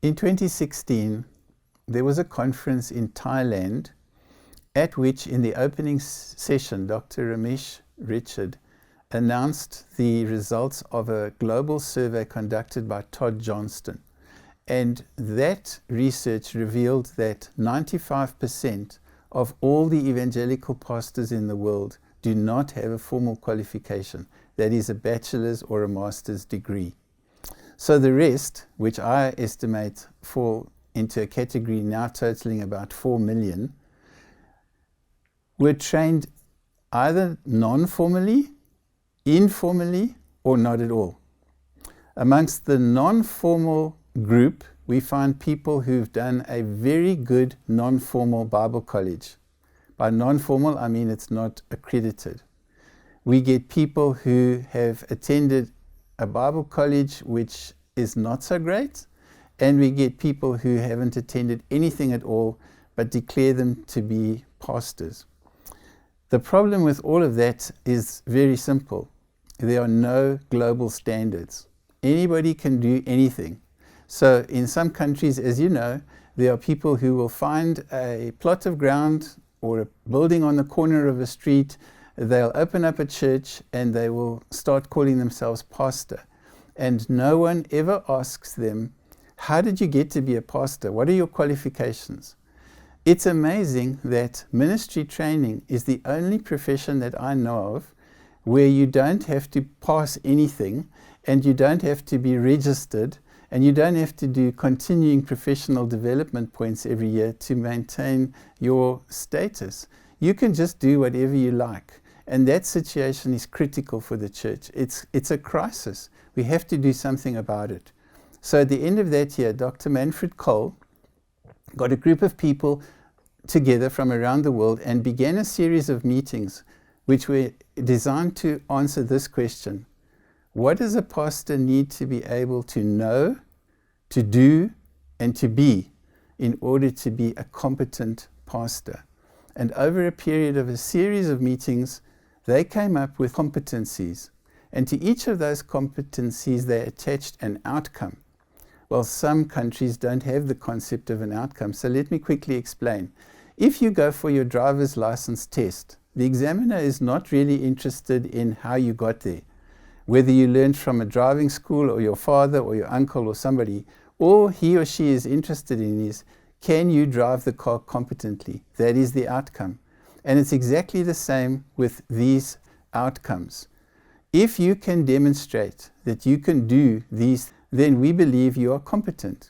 In 2016, there was a conference in Thailand at which, in the opening session, Dr. Ramesh Richard announced the results of a global survey conducted by Todd Johnston. And that research revealed that 95% of all the evangelical pastors in the world do not have a formal qualification, that is a bachelor's or a master's degree. So the rest, which I estimate fall into a category now totaling about 4 million, were trained either non-formally, informally, or not at all. Amongst the non-formal group, we find people who've done a very good non-formal Bible college. By non-formal, I mean it's not accredited. We get people who have attended a Bible college which is not so great, and we get people who haven't attended anything at all but declare them to be pastors. The problem with all of that is very simple. There are no global standards. Anybody can do anything. So in some countries, as you know, there are people who will find a plot of ground or a building on the corner of a street. They'll open up a church and they will start calling themselves pastor. And no one ever asks them, how did you get to be a pastor? What are your qualifications? It's amazing that ministry training is the only profession that I know of where you don't have to pass anything, and you don't have to be registered, and you don't have to do continuing professional development points every year to maintain your status. You can just do whatever you like. And that situation is critical for the church. It's a crisis. We have to do something about it. So at the end of that year, Dr. Manfred Cole got a group of people together from around the world and began a series of meetings which were designed to answer this question: what does a pastor need to be able to know, to do, and to be in order to be a competent pastor? And over a period of a series of meetings, they came up with competencies. And to each of those competencies, they attached an outcome. Well, some countries don't have the concept of an outcome, so let me quickly explain. If you go for your driver's license test, the examiner is not really interested in how you got there. Whether you learned from a driving school or your father or your uncle or somebody, all he or she is interested in is, can you drive the car competently? That is the outcome. And it's exactly the same with these outcomes. If you can demonstrate that you can do these, then we believe you are competent.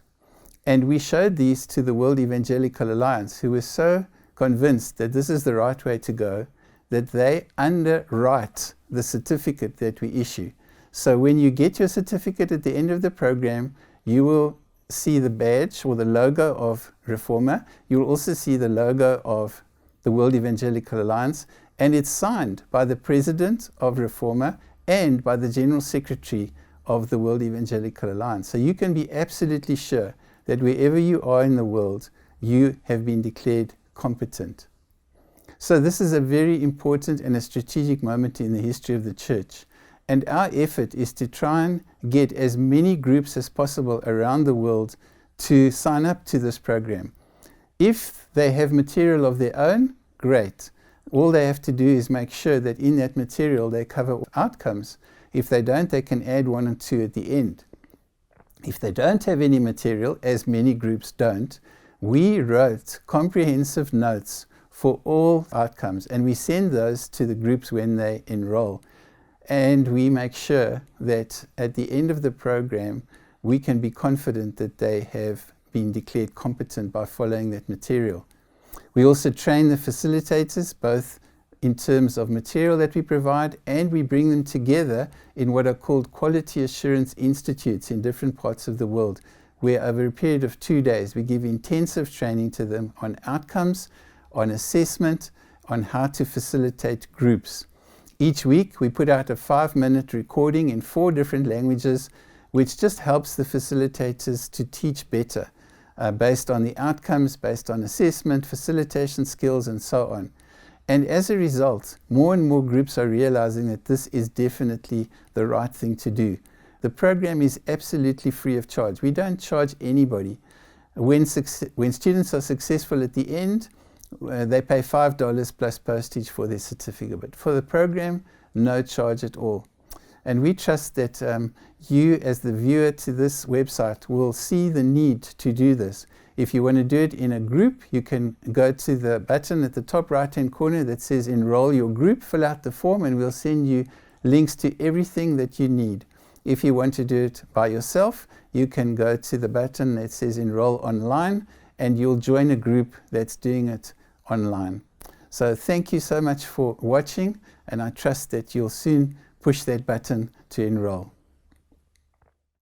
And we showed these to the World Evangelical Alliance, who were so convinced that this is the right way to go, that they underwrite the certificate that we issue. So when you get your certificate at the end of the program, you will see the badge or the logo of Re Forma. You will also see the logo of the World Evangelical Alliance, and it's signed by the president of Re Forma and by the general secretary of the World Evangelical Alliance. So you can be absolutely sure that wherever you are in the world, you have been declared competent. So this is a very important and a strategic moment in the history of the church. And our effort is to try and get as many groups as possible around the world to sign up to this program. If they have material of their own, great. All they have to do is make sure that in that material they cover outcomes. If they don't, they can add 1 or 2 at the end. If they don't have any material, as many groups don't, we wrote comprehensive notes for all outcomes, and we send those to the groups when they enroll. And we make sure that at the end of the program, we can be confident that they have been declared competent by following that material. We also train the facilitators, both in terms of material that we provide, and we bring them together in what are called quality assurance institutes in different parts of the world, where over a period of 2 days, we give intensive training to them on outcomes, on assessment, on how to facilitate groups. Each week, we put out a 5-minute recording in 4 different languages, which just helps the facilitators to teach better, based on the outcomes, based on assessment, facilitation skills, and so on. And as a result, more and more groups are realizing that this is definitely the right thing to do. The program is absolutely free of charge. We don't charge anybody. When students are successful at the end, they pay $5 plus postage for their certificate. But for the program, no charge at all. And we trust that you, as the viewer to this website, will see the need to do this. If you want to do it in a group, you can go to the button at the top right-hand corner that says enroll your group, fill out the form, and we'll send you links to everything that you need. If you want to do it by yourself, you can go to the button that says enroll online, and you'll join a group that's doing it online. So thank you so much for watching, and I trust that you'll soon push that button to enroll.